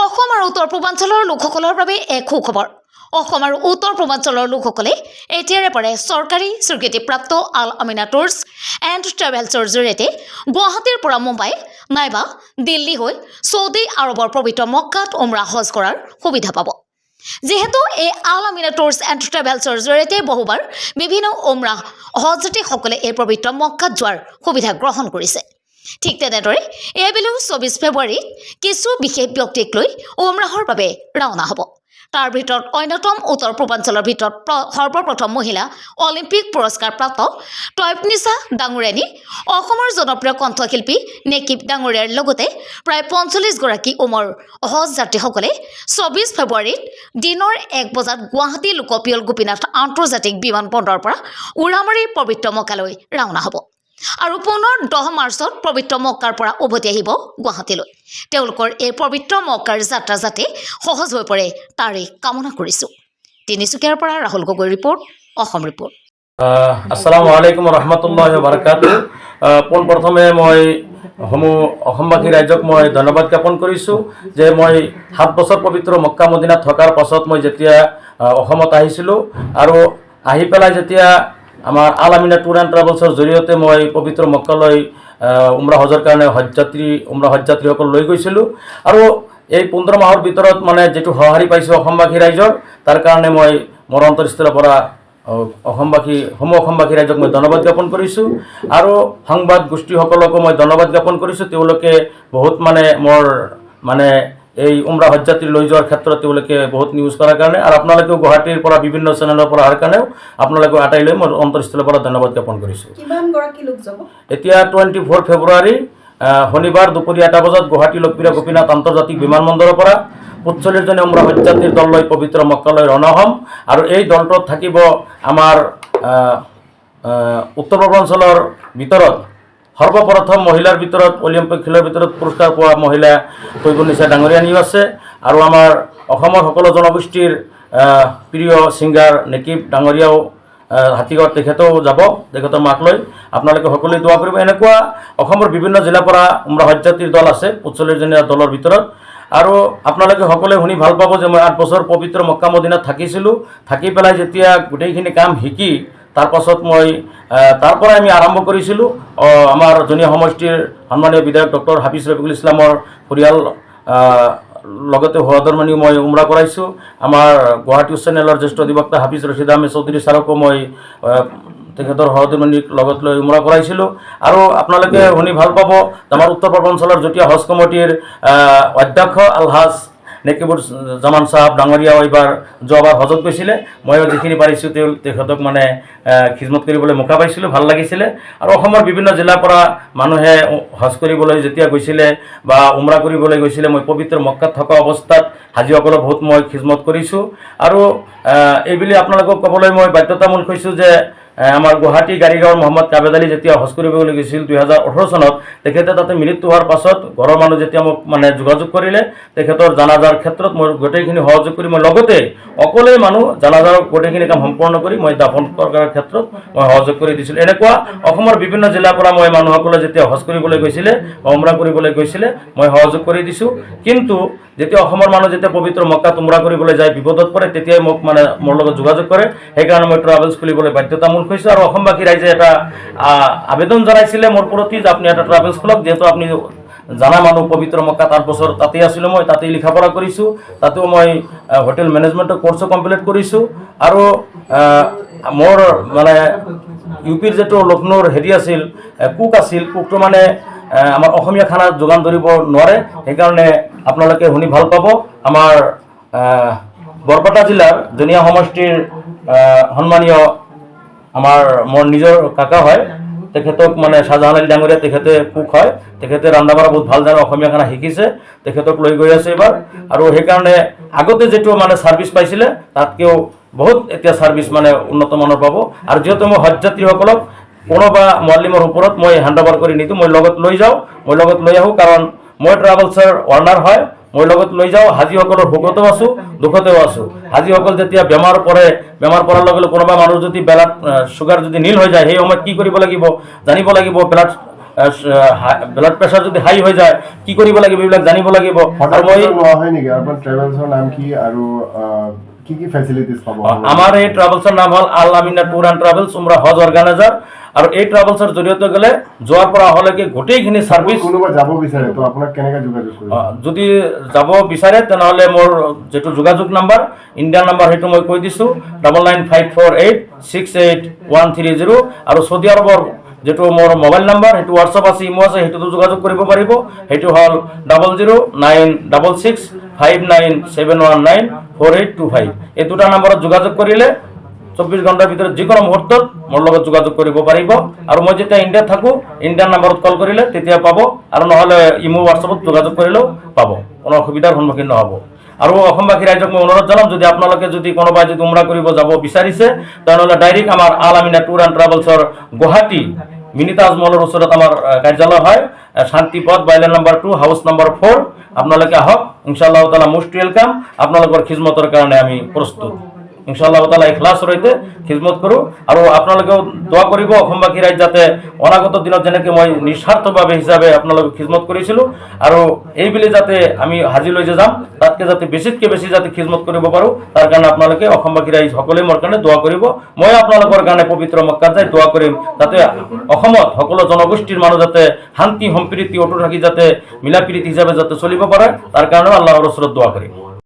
অসম আৰু উত্তৰ পূৰ্বাঞ্চলৰ লোকসকলৰ বাবে এক সুখবৰ। অসম আৰু উত্তৰ পূৰ্বাঞ্চলৰ লোকসকলে এতিয়াৰে পৰা চৰকাৰী স্বীকৃতিপ্ৰাপ্ত আল আমিনা টুৰছ এণ্ড ট্ৰেভেলছৰ জৰিয়তে গুৱাহাটীৰ পৰা মুম্বাই নাইবা দিল্লী হৈ ছৌদি আৰবৰ পবিত্ৰ মক্কাত উমৰা হজ কৰাৰ সুবিধা পাব। যিহেতু এই আল আমিনা টুৰছ এণ্ড ট্ৰেভেলছৰ জৰিয়তে বহুবাৰ বিভিন্ন উমৰা হজযাত্ৰীসকলে এই পবিত্ৰ মক্কাত যোৱাৰ সুবিধা গ্ৰহণ কৰিছে। ঠিক তেনেদৰে এইবেলিও 24 ফেব্ৰুৱাৰীত কিছু বিশেষ ব্যক্তিক লৈ উমৰাহৰ বাবে ৰাওনা হ'ব। তাৰ ভিতৰত অন্যতম উত্তৰ পূৰ্বাঞ্চলৰ ভিতৰত সৰ্বপ্ৰথম মহিলা অলিম্পিক পুৰস্কাৰপ্ৰাপ্ত টয়বনিছা ডাঙৰীয়ানী, অসমৰ জনপ্ৰিয় কণ্ঠশিল্পী নেকিব ডাঙৰীয়াৰ লগতে প্ৰায় 45 গৰাকী উমৰ হজ যাত্ৰীসকলে 24 ফেব্ৰুৱাৰীত দিনৰ 1 বজাত গুৱাহাটী লোকপিয়ল গোপীনাথ আন্তৰ্জাতিক বিমানবন্দৰৰ পৰা উৰামাৰী পবিত্ৰ মক্কালৈ ৰাওনা হ'ব আৰু পুনৰ 10 মাৰ্চত পবিত্ৰ মক্কাৰ পৰা উভতি আহিব গুৱাহাটীলৈ। তেওঁলোকৰ এই পবিত্ৰ মক্কাৰ যাত্ৰা যাতে সহজ হৈ পৰে তাৰে কামনা কৰিছোঁ। তিনিচুকীয়াৰ পৰা ৰাহুল গগৈ ৰিপৰ্ট, অসম ৰিপৰ্ট। আসসালামু আলাইকুম ৰহমতুল্লাহি বাৰাকাতুহু। পোনপ্ৰথমে মই অসমবাসী ৰাইজক মই ধন্যবাদ জ্ঞাপন কৰিছোঁ যে মই 7 বছৰ পবিত্ৰ মক্কা মদিনাত থকাৰ পাছত মই যেতিয়া অসমত আহিছিলোঁ আৰু আহি পেলাই যেতিয়া আমাৰ আল আমিনা টুৰ এণ্ড ট্ৰেভেলছৰ জৰিয়তে মই পবিত্ৰ মক্কালৈ উমৰা হজৰ কাৰণে উমৰা হজযাত্ৰীসকল লৈ গৈছিলোঁ আৰু এই 15 মাহৰ ভিতৰত মানে যিটো সঁহাৰি পাইছোঁ অসমবাসী ৰাইজৰ, তাৰ কাৰণে মই মোৰ অন্তৰস্থলৰ পৰা অসমবাসী ৰাইজক মই ধন্যবাদ জ্ঞাপন কৰিছোঁ আৰু সংবাদ গোষ্ঠীসকলকো মই ধন্যবাদ জ্ঞাপন কৰিছোঁ। তেওঁলোকে বহুত মোৰ এই উমৰা হজযাত্ৰী লৈ যোৱাৰ ক্ষেত্ৰত তেওঁলোকে বহুত নিউজ কৰাৰ কাৰণে আৰু আপোনালোকেও গুৱাহাটীৰ পৰা বিভিন্ন চেনেলৰ পৰা অহাৰ কাৰণেও আপোনালোকে আটাই লৈ মই অন্তৰস্থলৰ পৰা ধন্যবাদ জ্ঞাপন কৰিছোঁ। এতিয়া 24 ফেব্ৰুৱাৰী শনিবাৰ দুপৰীয়া 1 বজাত গুৱাহাটী লোকপ্ৰিয় গোপীনাথ আন্তৰ্জাতিক বিমানবন্দৰৰ পৰা 45 জনীয়া উমৰা হজযাত্ৰীৰ দল লৈ পবিত্ৰ মক্কালৈ ৰাওনা হ'ম আৰু এই দলটোত থাকিব আমাৰ উত্তৰ পূৰ্বাঞ্চলৰ ভিতৰত সৰ্বপ্ৰথম মহিলাৰ ভিতৰত অলিম্পিক খেলৰ ভিতৰত পুৰস্কাৰ পোৱা মহিলা টয়বনিছা ডাঙৰীয়ানীও আছে আৰু আমাৰ অসমৰ সকলো জনগোষ্ঠীৰ প্ৰিয় ছিংগাৰ নেকিব ডাঙৰীয়াও হাতীগড় তেখেতেও যাব, তেখেতৰ মাক লৈ। আপোনালোকে সকলোৱে দোৱা কৰিব। এনেকুৱা অসমৰ বিভিন্ন জিলাৰ পৰা উমৰা হজযাত্ৰীৰ দল আছে 45 জনীয়া দলৰ ভিতৰত আৰু আপোনালোকে সকলোৱে শুনি ভাল পাব যে মই 8 বছৰ পবিত্ৰ মক্কা মদিনাত থাকিছিলোঁ। থাকি পেলাই যেতিয়া গোটেইখিনি কাম শিকি তাৰ পাছত মই তাৰ পৰাই আমি আৰম্ভ কৰিছিলোঁ আমাৰ জনীয়া সমষ্টিৰ সন্মানীয় বিধায়ক ডক্টৰ হাফিজ ৰফিকুল ইছলামৰ পৰিয়াল লগতে হোৱাদৰমানিও মই উমৰা কৰাইছোঁ। আমাৰ গুৱাহাটী উচ্চ ন্যায়ালয়ৰ জ্যেষ্ঠ অধিবক্তা হাফিজ ৰছিদ আহমেদ চৌধুৰী ছাৰকো মই তেখেতৰ সহধৰ্মীক লগত লৈ উমৰা কৰাইছিলোঁ আৰু আপোনালোকে শুনি ভাল পাব আমাৰ উত্তৰ পূৰ্বাঞ্চলৰ যুটীয়া হজ কমিটিৰ অধ্যক্ষ আলহাজ নেকিবুৰ জামান চাহাব ডাঙৰীয়াও এইবাৰ যোৱাবাৰ হজত গৈছিলে। ময়ো যিখিনি পাৰিছোঁ তেখেতক খিজমত কৰিবলৈ মোকা পাইছিলোঁ, ভাল লাগিছিলে। আৰু অসমৰ বিভিন্ন জিলাৰ পৰা মানুহে হজ কৰিবলৈ যেতিয়া গৈছিলে বা উমৰা কৰিবলৈ গৈছিলে মই পবিত্ৰ মক্কাত থকা অৱস্থাত হাজীসকলক বহুত মই খিজমত কৰিছোঁ আৰু এইবুলি আপোনালোকক ক'বলৈ মই বাধ্যতামূলক হৈছোঁ যে আমাৰ গুৱাহাটী গাড়ীগাঁৱৰ মহম্মদ কাবেদ আলী যেতিয়া হজ কৰিবলৈ গৈছিল 2018 চনত, তেখেতে তাতে মৃত্যু হোৱাৰ পাছত ঘৰৰ মানুহ যেতিয়া মোক যোগাযোগ কৰিলে তেখেতৰ জানাজাৰ ক্ষেত্ৰত মই গোটেইখিনি সহযোগ কৰি মই লগতে অকলেই মানুহ জানাজাৰ গোটেইখিনি কাম সম্পূৰ্ণ কৰি মই দাফন কৰাৰ ক্ষেত্ৰত মই সহযোগ কৰি দিছিলোঁ। এনেকুৱা অসমৰ বিভিন্ন জিলাৰ পৰা মই মানুহসকলে যেতিয়া হজ কৰিবলৈ গৈছিলে বা উমৰা কৰিবলৈ গৈছিলে মই সহযোগ কৰি দিছোঁ। কিন্তু যেতিয়া অসমৰ মানুহ যেতিয়া পবিত্ৰ মক্কাত উমৰা কৰিবলৈ যায় বিপদত পৰে তেতিয়াই মোক মোৰ লগত যোগাযোগ কৰে। সেইকাৰণে মই ট্ৰাভেলছ খুলিবলৈ বাধ্যতামূলক হৈছোঁ আৰু অসমবাসী ৰাইজে এটা আবেদন জনাইছিলে মোৰ প্ৰতি যে আপুনি এটা ট্ৰাভেলছ খোলক, যিহেতু আপুনি জানা মানুহ পবিত্ৰ মক্কা 8 বছৰ তাতেই আছিলোঁ, মই তাতেই লিখা পঢ়া কৰিছোঁ, তাতেও মই হোটেল মেনেজমেণ্টৰ কোৰ্চো কমপ্লিট কৰিছোঁ আৰু মোৰ ইউপিৰ যিটো লক্ষ্ণৌৰ আছিল কুক আছিল, কুকটো আমাৰ অসমীয়া খানা যোগান ধৰিব নোৱাৰে। সেইকাৰণে আপোনালোকে শুনি ভাল পাব আমাৰ বৰপেটা জিলাৰ জনীয়া সমষ্টিৰ সন্মানীয় মোৰ নিজৰ কাকা হয়, তেখেতক শ্বাহজাহান আলী ডাঙৰীয়া, তেখেতে কুক হয়, তেখেতে ৰন্ধা বঢ়া বহুত ভাল জানে, অসমীয়া খানা শিকিছে, তেখেতক লৈ গৈ আছে এইবাৰ। আৰু সেইকাৰণে আগতে যিটো ছাৰ্ভিচ পাইছিলে তাতকৈও বহুত এতিয়া ছাৰ্ভিচ উন্নত মানৰ পাব। আৰু যিহেতু মই হজযাত্ৰীসকলক কোনোবা মুআল্লিমৰ ওপৰত মই হেণ্ড অভাৰ কৰি নিদিওঁ, মই লগত লৈ যাওঁ, মই লগত লৈ আহোঁ, কাৰণ মই ট্ৰাভেলছৰ অনাৰ হয়, মই লগত লৈ যাওঁ। হাজীসকলৰ সুখতেও আছোঁ, দুখতেও আছোঁ। হাজীসকল যেতিয়া বেমাৰ পৰাৰ লগে লগে কোনোবা মানুহ যদি ব্লাড চুগাৰ যদি নীল হৈ যায়, সেই সময়ত কি কৰিব লাগিব জানিব লাগিব। ব্লাড ব্লাড প্ৰেছাৰ যদি হাই হৈ যায় কি কৰিব লাগিব এইবিলাক জানিব লাগিব। আৰু মই লোৱা হয় নেকি আপোনাৰ ট্ৰেভেলছৰ নাম কি আৰু কি কি ফেচিলিটিজ পাব? আমাৰ এই ট্ৰেভেলছৰ নাম হ'ল Al Amina tour and travels উমৰা হজ অৰ্গেনাইজাৰ। আৰু এই ট্ৰেভেলছৰ জৰিয়তে গ'লে যোৱাৰ পৰা অহালৈকে গোটেইখিনি ছাৰ্ভিচ। কোনোবা যাব বিচাৰে তো আপোনাক কেনেকৈ যোগাযোগ কৰিব? যদি যাব বিচাৰে তেনেহ'লে মোৰ যিটো যোগাযোগ নাম্বাৰ ইণ্ডিয়ান নাম্বাৰ সেইটো মই কৈ দিছোঁ 9954868130 আৰু চৌদি আৰবৰ যেটো মোৰ মোবাইল নাম্বাৰ সেইটো হোৱাটছআপ আছে ইমো আছে সেইটোতো যোগাযোগ কৰিব পাৰিব। সেইটো হ'ল 00966597194825। এই দুটা নম্বৰত যোগাযোগ কৰিলে 24 ঘণ্টাৰ ভিতৰত যিকোনো মুহূৰ্তত মোৰ লগত যোগাযোগ কৰিব পাৰিব। আৰু মই যেতিয়া ইণ্ডিয়াত থাকোঁ ইণ্ডিয়ান নাম্বাৰত কল কৰিলে তেতিয়া পাব, আৰু নহ'লে ইমো হোৱাটছআপত যোগাযোগ কৰিলেও পাব, কোনো অসুবিধাৰ সন্মুখীন নহ'ব। আৰু অসমবাসী ৰাইজক মই অনুৰোধ জনাম যদি আপোনালোকে যদি কোনোবাই যদি উমৰা কৰিব যাব বিচাৰিছে তেনেহ'লে ডাইৰেক্ট আমাৰ আল আমিনা টুৰ এণ্ড ট্ৰেভেলছৰ গুৱাহাটী মিনি তাজমহলৰ ওচৰত আমাৰ কাৰ্যালয় হয়, Shantipath bylane number 2 house number 4। আপোনালোকে আহক, ইনশাআল্লাহ তাআলা মোষ্ট ওয়েলকাম। আপোনালোকৰ খিজমতৰ কাৰণে আমি প্ৰস্তুত। ইনশাআল্লাহ তাআলা ইখলাছৰ সৈতে খিজমত কৰোঁ। আৰু আপোনালোকেও দোৱা কৰিব অসমবাসী ৰাইজ যাতে অনাগত দিনত যেনেকৈ মই নিস্বাৰ্থভাৱে হিচাপে আপোনালোকক খিজমত কৰিছিলোঁ আৰু এইবুলি যাতে আমি হাজি লৈ যাম তাতকৈ যাতে বেছিতকৈ বেছি যাতে খিজমত কৰিব পাৰোঁ তাৰ কাৰণে আপোনালোকে অসমবাসী ৰাইজ সকলোৱে মোৰ কাৰণে দোৱা কৰিব। মই আপোনালোকৰ কাৰণে পবিত্ৰ মক্কাত যাই দোৱা কৰিম যাতে অসমত সকলো জনগোষ্ঠীৰ মানুহ যাতে শান্তি সম্প্ৰীতি অটুট থাকি যাতে মিলা প্ৰীতি হিচাপে যাতে চলিব পাৰে তাৰ কাৰণেও আল্লাহৰ ওচৰত দোৱা কৰিম।